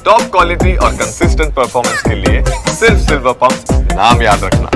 Top quality और consistent performance के लिए सिर्फ सिल्वर पंप नाम याद रखना।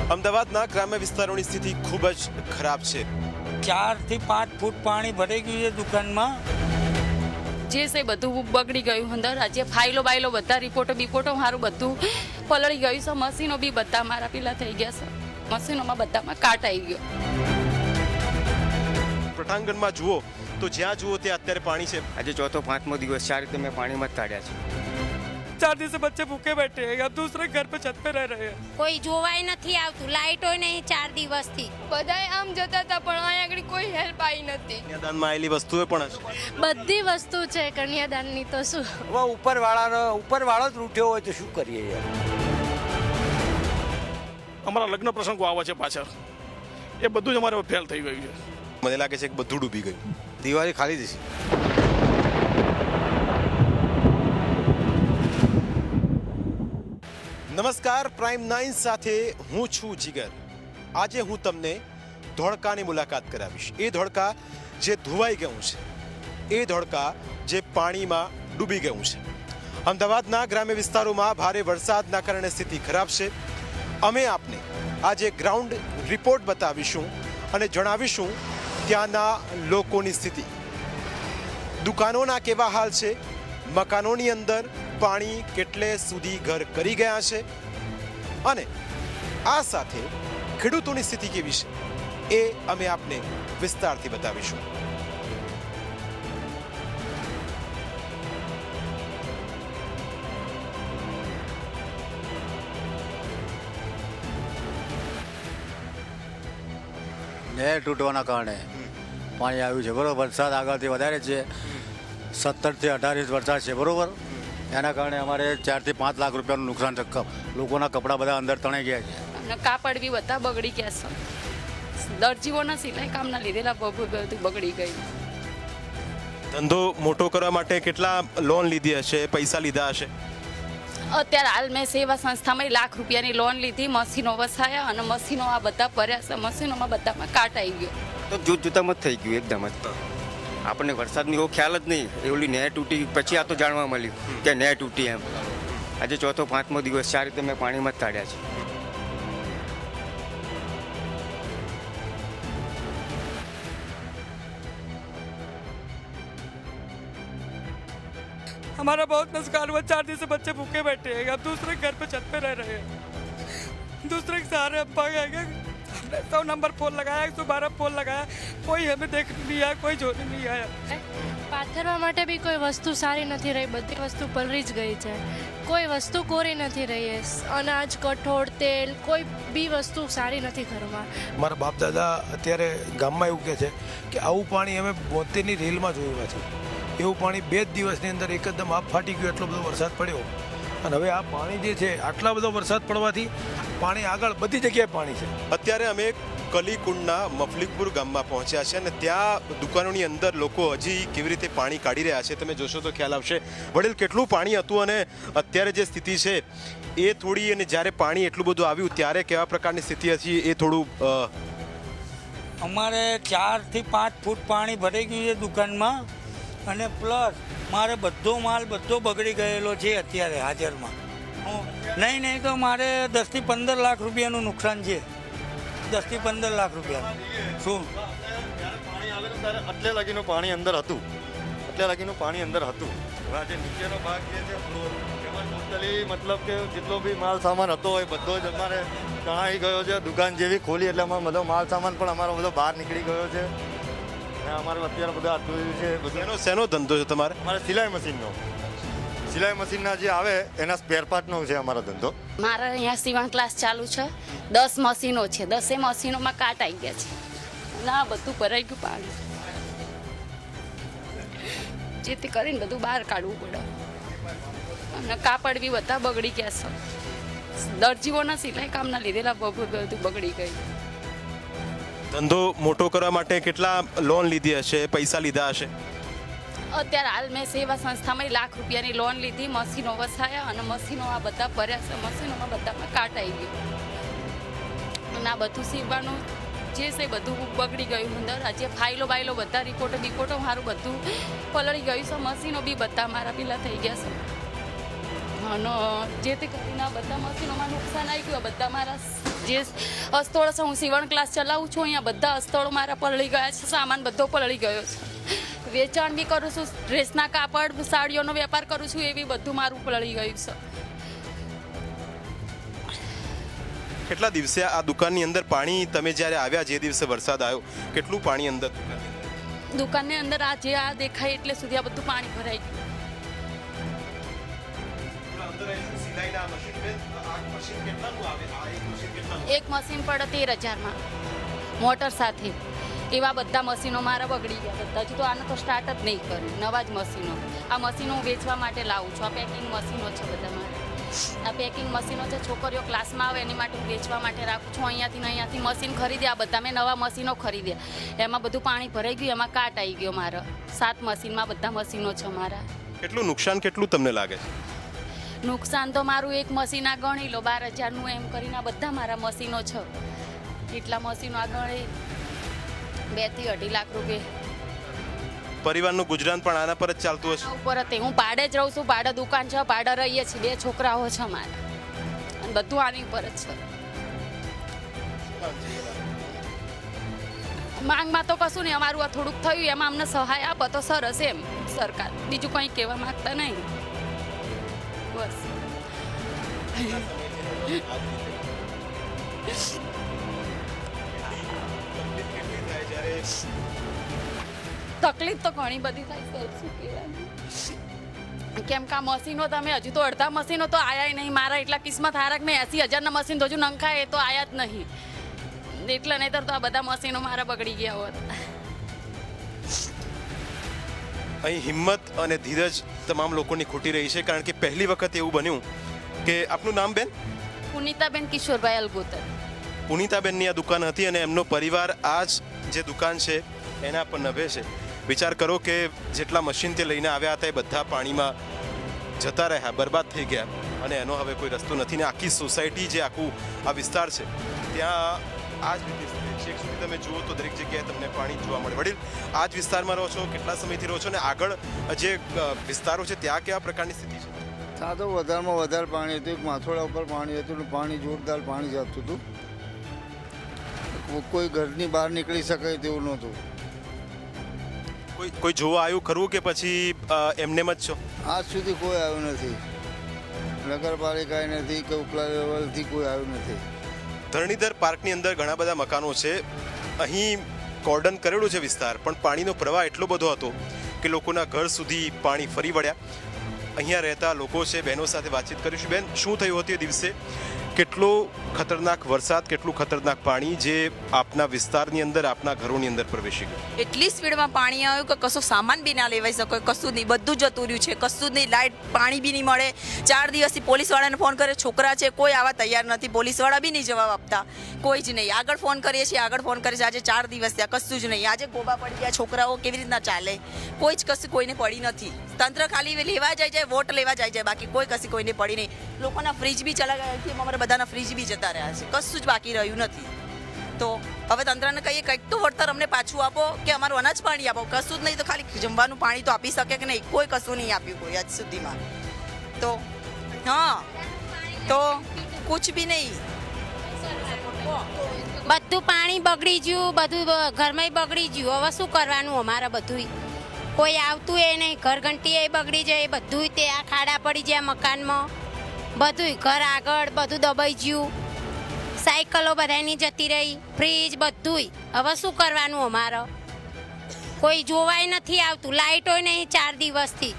અમદાવાદના ગ્રામ્ય વિસ્તારોની સ્થિતિ ખૂબ જ ખરાબ છે। 4 થી 5 ફૂટ પાણી ભરાઈ ગયું છે દુકાનમાં। જે છે બધું બગડી ગયું અંદર આજે ફાઇલો બાઇલો બધા રિપોર્ટો મારું બધું પલળી ગયું છે। મશીનો બી બધા મારા પીલા થઈ ગયા છે। મશીનોમાં બધામાં કાટ આવી ગયો। પટાંગણમાં જુઓ તો જ્યાં જુઓ ત્યાં અત્યારે પાણી છે। આજે ચોથો પાંચમો દિવસ છે, આ રીતે મેં પાણીમાં જ કાઢ્યા છે। 4 दिन से बच्चे भूखे बैठे हैं, अब दूसरे घर पे छत पे रह रहे हैं। કોઈ જોવાય નથી આવતું, લાઈટો નહીં 4 દિવસથી। બધાય આમ જતા હતા પણ અહીંયા આગળ કોઈ હેલ્પ આવી નથી। કન્યાદાનમાં આવેલી વસ્તુઓ પણ હશે। બધી વસ્તુ છે કન્યાદાનની તો શું। હવે ઉપરવાળો જ રૂઠ્યો હોય તો શું કરીએ યાર। અમારા લગ્ન પ્રસંગો આવે છે પાછળ, એ બધું જ અમારે ફેલ થઈ ગયું છે। મને લાગે છે કે બધું ડૂબી ગયું। દિવાળી ખાલી જશે। નમસ્કાર, પ્રાઇમ 9 સાથે હું છું જીગર। આજે હું તમને ધોળકાની મુલાકાત કરાવીશ। એ ધોળકા જે ધોવાઈ ગયું છે, એ ધોળકા જે પાણીમાં ડૂબી ગયું છે। અમદાવાદના ગ્રામ્ય વિસ્તારોમાં ભારે વરસાદના કારણે સ્થિતિ ખરાબ છે। અમે આપને આજે ગ્રાઉન્ડ રિપોર્ટ બતાવીશું અને જણાવીશું ત્યાંના લોકોની સ્થિતિ। દુકાનોના કેવા હાલ છે, મકાનોની અંદર પાણી કેટલે સુધી ઘર કરી ગયા છે અને આ સાથે ખેડૂતોની સ્થિતિ કેવી છે એ અમે આપને વિસ્તારથી બતાવીશું। નહેર તૂટવાના કારણે પાણી આવ્યું છે, બરોબર। વરસાદ આગળથી વધારે છે, 17 થી 18 ઇંચ વરસાદ છે, બરોબર। એના કારણે અમારે 4 થી 5 લાખ રૂપિયાનું નુકસાન છે। લોકોના કપડાં બધા અંદર તણાઈ ગયા છે અને કાપડ બી બધા બગડી ગયા છે। દરજીઓના સિલાઈ કામના લીધેલા બધું બગડી ગયું। ધંધો મોટો કરવા માટે કેટલા લોન લીધી હશે, પૈસા લીધા હશે? અત્યારે હાલ મેં સેવા સંસ્થામાં ₹1 લાખ રૂપિયાની લોન લીધી। મશીનો વસાયા અને મશીનો આ બધા ભર્યા છે। મશીનોમાં બધામાં કાટ આવી ગયો। તો જૂતામાં જ થઈ ગયું એકદમ જ। આપણને વરસાદની એવો ખ્યાલ જ નહીં, એવલી નહેર તૂટી પછી આ તો જાણવા મળ્યું કે નહેર તૂટી એમ। આજે ચોથો પાંચમો દિવસ છે, આ રીતે મેં પાણીમાં જ કાઢ્યા છે। हमारा बहुत नुकसान हुआ। 4 दिन से बच्चे भूखे बैठे हैं, अब दूसरे घर पे छत पे रह रहे हैं। दूसरे के सहारे अब भाग आएगा। हमने 100 नंबर फोन लगाया, 112 फोन लगाया, कोई हमें देखने नहीं आया, कोई જોને નહીં આયા। પાથરવા માટે બી કોઈ વસ્તુ સારી નથી રહી, બધી વસ્તુ પલળી જ ગઈ છે। કોઈ વસ્તુ કોરી નથી રહી, અનાજ, કઠોળ, તેલ, કોઈ બી વસ્તુ સારી નથી ઘરમાં। મારા બાપ દાદા અત્યારે ગામમાં એવું કહે છે કે આવું પાણી અમે 72ની રેલમાં જોયું નથી। એવું પાણી 2 જ દિવસની અંદર એકદમ આપ ફાટી ગયું, એટલો બધો વરસાદ પડ્યો। અને હવે આ પાણી જે છે, આટલા બધો વરસાદ પડવાથી પાણી આગળ બધી જગ્યાએ પાણી છે। અત્યારે અમે કલીકુંડના મફલીકપુર ગામમાં પહોંચ્યા છે અને ત્યાં દુકાનોની અંદર લોકો હજી કેવી રીતે પાણી કાઢી રહ્યા છે તમે જોશો તો ખ્યાલ આવશે। વડીલ, કેટલું પાણી હતું અને અત્યારે જે સ્થિતિ છે એ થોડી, અને જ્યારે પાણી એટલું બધું આવ્યું ત્યારે કેવા પ્રકારની સ્થિતિ હતી એ થોડું। અમારે 4 થી 5 ફૂટ પાણી ભરાઈ ગયું છે દુકાનમાં અને પ્લસ મારે બધો માલ બધો બગડી ગયેલો છે અત્યારે હાજરમાં। નહીં તો મારે 10 થી 15 લાખ રૂપિયાનું નુકસાન છે। 10 થી 15 લાખ રૂપિયાનું શું પાણી આવે તો ત્યારે એટલે લગીનું પાણી અંદર હતું, એટલે લગીનું પાણી અંદર હતું। આજે નીચેનો ભાગ જે છે ફ્લોર, એમાં ટોટલી મતલબ કે જેટલો બી માલ સામાન હતો એ બધો જ અમારે તણાઈ ગયો છે। દુકાન જેવી ખોલી એટલે અમારો બધો માલ સામાન પણ અમારો બધો બહાર નીકળી ગયો છે। અને અમારે અત્યારે બધા આટલું છે બધું। શેનો ધંધો છે તમારે? અમારે સિલાઈ મશીનનો, સિલાઈ મશીનના જે આવે એના સ્પેર પાર્ટનો છે અમારો ધંધો। મારા અહીંયા સીવણ ક્લાસ ચાલુ છે। 10 મશીનો છે, 10 મશીનોમાં કાટ આવી ગયા છે અને આ બધું ભરાઈ ગયું પાણી। જેથી કરીને બધું બહાર કાઢવું પડે અને કાપડ બી બધા બગડી ગયા છે। દરજીઓના સિલાઈ કામના લીધેલા બધું બગડી ગયું। ધંધો મોટો કરવા માટે કેટલા લોન લીધી હશે, પૈસા લીધા હશે? અત્યારે હાલ મેં સેવા સંસ્થામાં ₹1 લાખ લોન લીધી, મશીનો વસાયા અને મશીનો આ બધા ભર્યા છે. મશીનોમાં બધામાં કાટ આવી ગયો અને આ બધું સીવવાનું જે છે બધું બગડી ગયું અંદર. આજે ફાઇલો બાઇલો બધા રિપોર્ટો મારું બધું પલળી ગયું છે. મશીનો બી બધા મારા પેલા થઈ ગયા છે અને જેથી કરીને બધા મશીનોમાં નુકસાન આવી ગયું. બધા મારા જે અસ્તોળ છે, હું સીવણ ક્લાસ ચલાવું છું, અહીંયા બધા અસ્તોળો મારા પલળી ગયા છે. સામાન બધો પલળી ગયો છે. વેચાણ બી કરું છું, ડ્રેસના કાપડ સાડીઓનો વેપાર કરું છું, એ બી બધું મારું પલળી ગયું છે. કેટલા દિવસે આ દુકાનની અંદર પાણી, તમે જ્યારે આવ્યા જે દિવસે વરસાદ આવ્યો, કેટલું પાણી અંદર દુકાનની અંદર આ જે આ દેખાય એટલે સુધી આ બધું પાણી ભરાઈ ગયું. એક મશીન પડે 13,000માં મોટર સાથે. એવા બધા મશીનો મારા બગડી ગયા બધા. હજુ તો આને તો સ્ટાર્ટ જ નહીં કર્યું. નવા જ મશીનો. આ મશીનો હું વેચવા માટે લાવું છું. આ પેકિંગ મશીનો છે બધા મારા. આ પેકિંગ મશીનો છે, છોકરીઓ ક્લાસમાં આવે એની માટે હું વેચવા માટે રાખું છું. અહીંયાથી મશીન ખરીદ્યા બધા. મેં નવા મશીનો ખરીદ્યા. એમાં બધું પાણી ભરાઈ ગયું, એમાં કાટ આવી ગયો મારા. 7 મશીનમાં બધા મશીનો છે મારા. કેટલું નુકસાન કેટલું તમને લાગે છે? નુકસાન તો મારું એક મશીન આ ગણી લો 12,000નું એમ કરીને આ બધા મારા મશીનો છે. એટલા મશીનો આ ગણી 2 થી 2.5 લાખ રૂપિયા. પરિવારનું ગુજરાન પણ આના પર જ ચાલતું હશે? ઉપર જ હું ભાડે જ રહું છું. ભાડે દુકાન છે, ભાડે રહીએ છીએ. 2 છોકરાઓ છે મારા અને બધું આની ઉપર જ છે. માંગમાં તો કશું નહીં. અમારું આ થોડુંક થયું એમાં અમને સહાય આપે તો સરસ એમ સરકાર. બીજું કંઈ કહેવા માંગતા નહીં બસ. તકલીફ તો ઘણી બધી થાય સર, શું કહેવાનું. કેમ કે આ મશીનો તમે હજુ તો અડધા મશીનો તો આયા નહીં. મારા એટલા કિસ્મત હારા કે મેં 80,000ના મશીન તો હજુ નંખાય એ તો આયા જ નહીં. એટલે નહીંતર તો આ બધા મશીનો મારા બગડી ગયા હોત. અહીં હિંમત અને ધીરજ તમામ લોકોની ખૂટી રહી છે, કારણ કે પહેલી વખત એવું બન્યું કે આપનું નામ બેન? પુનિતાબેન કિશોરભાઈ અલગોતર. પુનિતાબેનની આ દુકાન હતી અને એમનો પરિવાર આ જ જે દુકાન છે એના પર નભે છે. વિચાર કરો કે જેટલા મશીન તે લઈને આવ્યા હતા એ બધા પાણીમાં જતા રહ્યા, બરબાદ થઈ ગયા અને એનો હવે કોઈ રસ્તો નથી. ને આખી સોસાયટી જે આખું આ વિસ્તાર છે ત્યાં આ જ રીતે છેક સુધી તમે જુઓ તો દરેક જગ્યાએ તમને પાણી જોવા મળે. વડીલ, આ જ વિસ્તારમાં રહો છો, કેટલા સમયથી રહો છો અને આગળ જે વિસ્તારો છે ત્યાં કેવા પ્રકારની સ્થિતિ છે? ત્યાં તો વધારેમાં વધારે પાણી હતું. એક માથોડા ઉપર પાણી હતું ને પાણી જોરદાર પાણી જતું હતું. કોઈ ઘરની બહાર નીકળી શકે તેવું નહોતું. કોઈ જોવા આવ્યું ખરું કે પછી એમને જ છો? આજ સુધી કોઈ આવ્યું નથી. નગરપાલિકાએ નથી કે ઉપલા લેવલથી કોઈ આવ્યું નથી. ધરણીધર પાર્કની અંદર ઘણા બધા મકાનો છે. અહીં કોર્ડન કરેલું છે વિસ્તાર, પણ પાણીનો પ્રવાહ એટલો બધો હતો કે લોકોના ઘર સુધી પાણી ફરી વળ્યા. અહીંયા રહેતા લોકો છે, બહેનો સાથે વાતચીત કરીશું. બેન, શું થયું હતું એ દિવસે? કેટલો ખતરનાક વરસાદ, કેટલું ખતરનાક પાણી જે આપના વિસ્તારની અંદર, આપના ઘરોની અંદર પ્રવેશી ગયું? એટલી સ્પીડમાં પાણી આવ્યું કે કશો સામાન બી ના લેવાઈ શકે, કશું નહીં, બધું જતું રહ્યું છે, કશું જ નહીં. લાઇટ પાણી બી નહીં મળે. 4 દિવસથી પોલીસવાળાને ફોન કરે, છોકરા છે કોઈ આવા તૈયાર નથી. પોલીસવાળા બી નહીં જવાબ આપતા, કોઈ જ નહીં. આગળ ફોન કરીએ છીએ, આગળ ફોન કરે છે. આજે 4 દિવસ થયા, કશું જ નહીં. આજે ગોબા પડી ગયા, છોકરાઓ કેવી રીતના ચાલે? કોઈ જ કશું કોઈને પડી નથી. તંત્ર ખાલી લેવા જાય, વોટ લેવા જાય, બાકી કોઈ કશી કોઈને પડી નહીં. લોકોના ફ્રીજ બી ચલા ગયા છે, અમારા બધાના ફ્રીજ બી જતા રહ્યા છે. કશું જ બાકી રહ્યું નથી. તો હવે તંત્રને કહીએ કંઈક તો વળતર અમને પાછું આપો કે અમારું અનાજ પાણી આપો. કશું જ નહીં તો ખાલી જમવાનું પાણી તો આપી શકે કે નહીં? કોઈ કશું નહીં આપ્યું કોઈ આજ સુધીમાં. તો હા, તો કુછ બી નહીં. બધું પાણી બગડી ગયું, બધું ઘરમાં બગડી ગયું. હવે શું કરવાનું અમારે? બધું કોઈ આવતું એ નહીં. ઘરઘંટી એ બગડી જાય, બધું તે આ ખાડા પડી જાય મકાનમાં. બધું ઘર આગળ બધું દબાઈ ગયું. સાયકલો બધાની જતી રહી, ફ્રીજ બધું. હવે શું કરવાનું અમારે? કોઈ જોવાય નથી આવતું. લાઇટો નહીં 4 દિવસથી.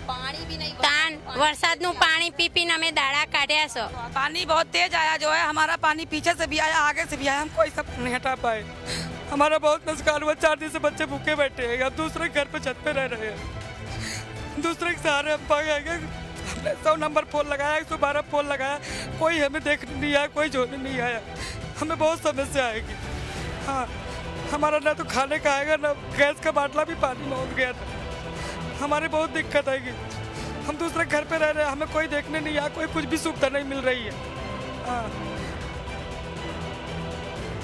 પાણી भी नहीं. तान वरसादનું પાણી પી પીને અમે દાડા કાઢ્યા છે. पानी बहुत तेज आया, जो है हमारा पानी पीछे से भी आया, आगे से भी आया, हम कोई सब नहीं हटा पाए. हमारा बहुत नुकसान हुआ. 4 दिन से बच्चे भूखे बैठे हैं. हम दूसरे घर पे छत पे रह रहे हैं. दूसरे के सहारे हम भाग आए. हमने 100 नंबर फोन लगाया, 112 फोन लगाया, कोई हमें देखने नहीं आया, कोई जोड़ने नहीं आया. हमें बहुत समस्या आएगी. हाँ, हमारा ना तो खाने का आएगा, ना गैस का बाटला भी पानी में उड़ गया था. हमारे बहुत दिक्कत आएगी। हम दूसरे घर पे रह रहे हैं, हमें कोई देखने नहीं, यहाँ कोई कुछ भी सुविधा नहीं मिल रही है। हाँ।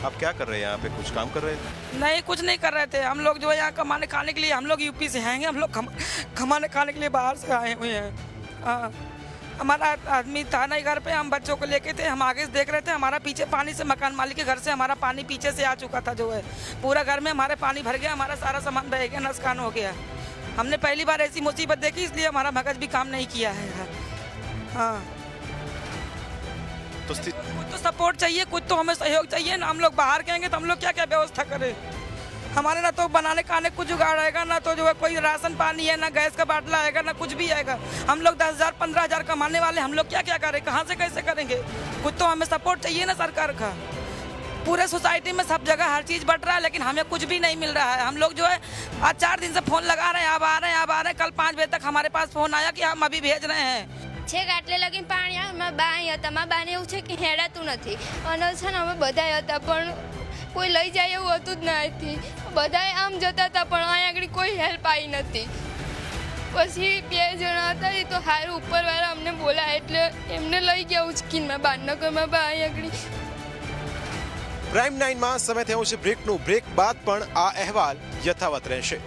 आप क्या कर रहे हैं यहाँ पे, कुछ काम कर रहे थे? नहीं, कुछ नहीं कर रहे थे। हम लोग जो है यहाँ कमाने खाने के लिए, हम लोग यूपी से हैं, हम लोग कमाने खाने के लिए बाहर से आए हुए हैं। हाँ, हमारा आदमी था नहीं घर पे, हम बच्चों को लेके थे, हम आगे से देख रहे थे, हमारा पीछे पानी से, मकान मालिक के घर से हमारा पानी पीछे से आ चुका था, जो है पूरा घर में हमारे पानी भर गया, हमारा सारा सामान बह गया, नुकसान हो गया। हमने पहली बार ऐसी मुसीबत देखी, इसलिए हमारा मगज भी काम नहीं किया है। हाँ, तो कुछ तो सपोर्ट चाहिए, कुछ तो हमें सहयोग चाहिए ना। हम लोग बाहर कहेंगे तो हम लोग क्या क्या व्यवस्था करें? हमारे ना तो बनाने खाने कुछ जुगाड़ आएगा, ना तो जो है कोई राशन पानी है, ना गैस का बाटला आएगा, ना कुछ भी आएगा। हम लोग 10,000 15,000 कमाने वाले, हम लोग क्या क्या करें, कहाँ से कैसे करेंगे? कुछ तो हमें सपोर्ट चाहिए ना सरकार का। पूरे सोसाइटी में सब जगह हर चीज़ बट रहा है, लेकिन हमें कुछ भी नहीं मिल रहा है। हम लोग जो है आज 4 दिन से फ़ोन लगा रहे हैं, अब आ रहे हैं, अब आ रहे हैं। कल 5 बजे तक हमारे पास फ़ोन आया कि हम अभी भेज रहे हैं। છેક આટલે લગીને પાણી આવે, મારા બા અહીં હતા, મારા બાને એવું છે કે હેડાતું નથી, અને છે ને અમે બધાય હતા પણ કોઈ લઈ જાય એવું હતું જ ના અહીંથી, બધાય આમ જતા હતા પણ અહીંયા આગળ કોઈ હેલ્પ આવી નથી। પછી 2 જણા હતા, એ તો સારું ઉપરવાળા અમને બોલાય એટલે એમને લઈ ગયા ઉચકીને મારા બાના કોઈ મારા બા અહીં આગળ। પ્રાઇમ 9 માં સમય થયો છે બ્રેકનું। બ્રેક બાદ પણ આ અહેવાલ યથાવત રહેશે।